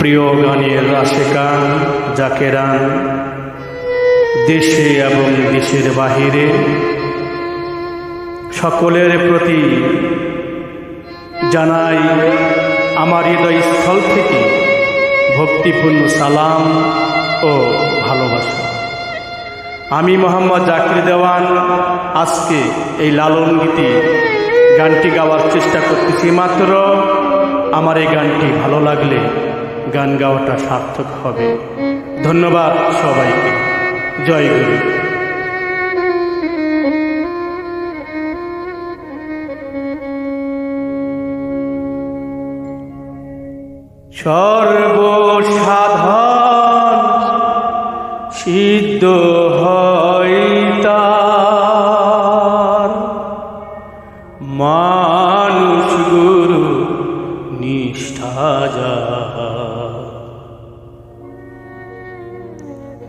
প্রিয় গানের আশেকান জাকেরান দেশে এবং দেশের বাহিরে সকলের প্রতি জানাই আমার হৃদয়স্থল থেকে ভক্তিপূর্ণ সালাম ও ভালোবাসা। আমি মোহাম্মদ জাকির দেওয়ান আজকে এই লালন গীতি গানটি গাওয়ার চেষ্টা করতেছি। মাত্র আমার এই গানটি ভালো লাগলে গান গাওয়াটা সার্থক হবে। ধন্যবাদ সবাইকে। জয় গুরু। সর্বসাধন সিদ্ধ হয় তার, মানুষ গুরু নিষ্ঠা যা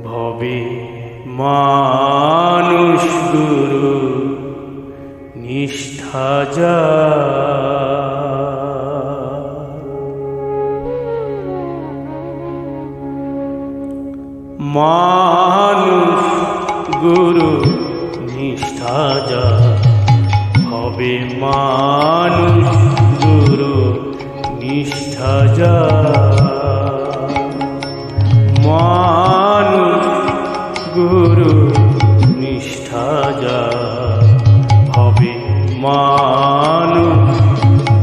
ভবে, মানুষ গুরু নিষ্ঠা যা মানুষ গুরু নিষ্ঠা যা হবে, মানুষ গুরু নিষ্ঠা যা মানুষ গুরু নিষ্ঠা যা হবে, মানুষ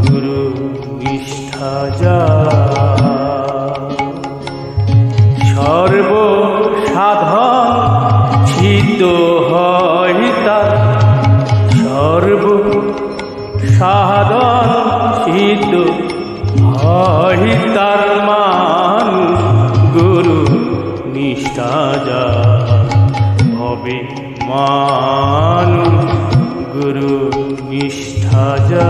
গুরু নিষ্ঠা যা সর্বসাধন সিদ্ধ হয় তার, সর্বসাধন সিদ্ধ হয় তার, মানুষ গুরু নিষ্ঠা যা হবে, মানুষ গুরু নিষ্ঠা যা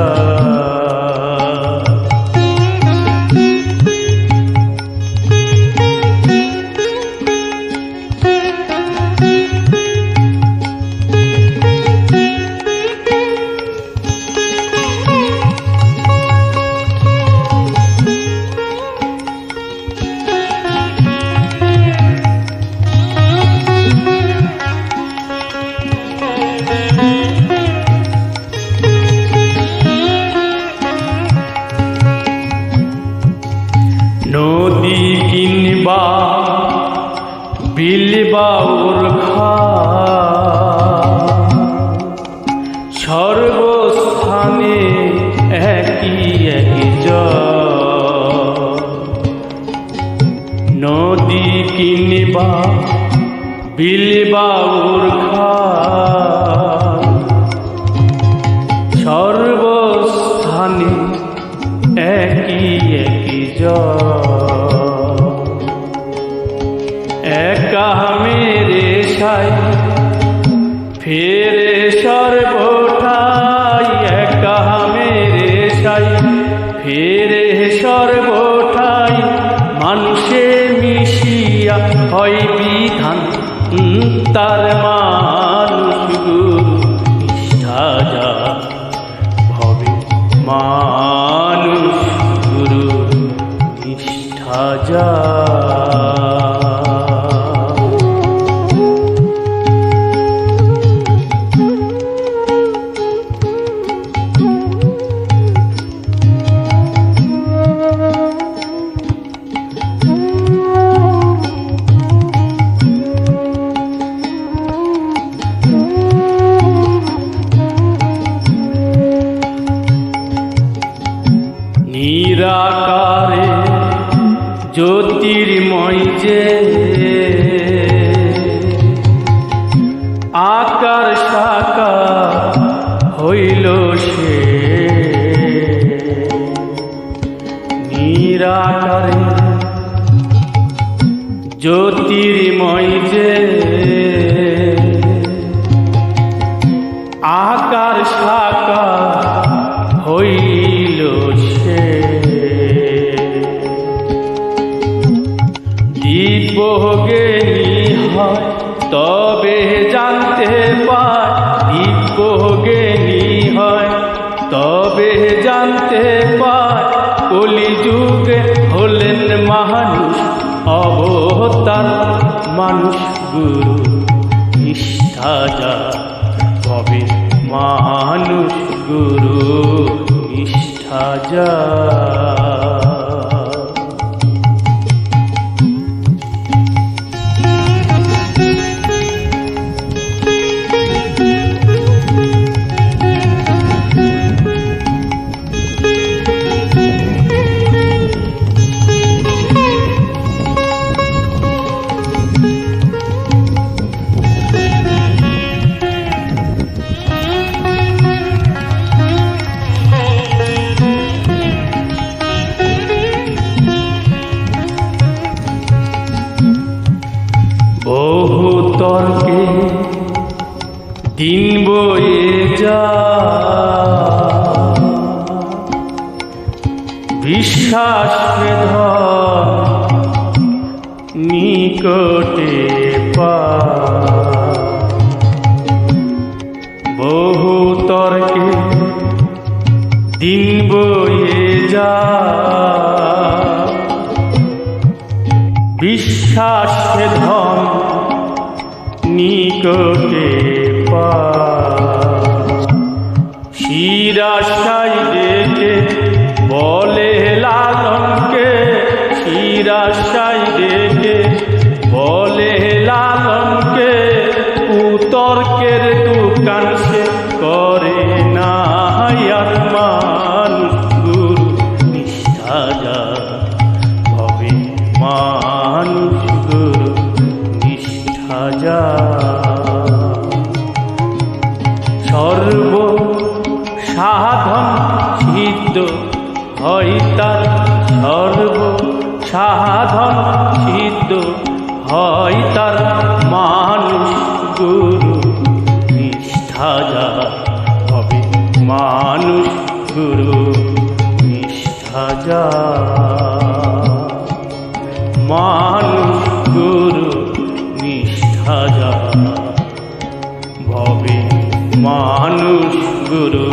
নদী কিনবা বিলবাউর সর্বস্থানে একই এক নদী কিনবা বিলবাউর সর্বস্থানে একই একই একা মেরে সাই ফেরে সর্বঠাই, একা মেরে সাই ফেরে সর্বঠাই, মানুষে মিশিয়া হয় বিধান তার, মানুষ গুরু নিষ্ঠা যা ভবে, মানুষ গুরু নিষ্ঠা যা নিরাকারে জ্যোতির্ময় যে আকার সাকার হইল সে, নিরাকারে জ্যোতির্ময় যে আকার সাকার হইল সে, দিব্যজ্ঞানী হয় তবে জানতে পায়, দিব্যজ্ঞানী হয় তবে জানতে পায় কলিযুগে হলেন মানুষ অবতার, মানুষ গুরু নিষ্ঠা যার হবে মানুষ গুরু নিষ্ঠা যার। বহু তর্কে দিন বয়ে যা, বিশ্বাস নিকটে পা। বহু তর্কে দিন বয়ে যা, বিশ্বাস ধন নিকটে পা। শিরাশাই ডেকে বলে লালনকে, শিরাশাই ডেকে বলে লালনকে, কুতর্কের দোকান সে করে না আর মানুষ গুরু নিষ্ঠা যার হবে মানুষ গুরু নিষ্ঠা যার। সর্ব সাধন সিদ্ধ হয় তার, সর্ব সাধন সিদ্ধ হয় তার মানুষ গুরু নিষ্ঠা যার হবে মানুষ গুরু নিষ্ঠা যার। মানুষ গুরু নিষ্ঠা যার ভবে মানুষ গুরু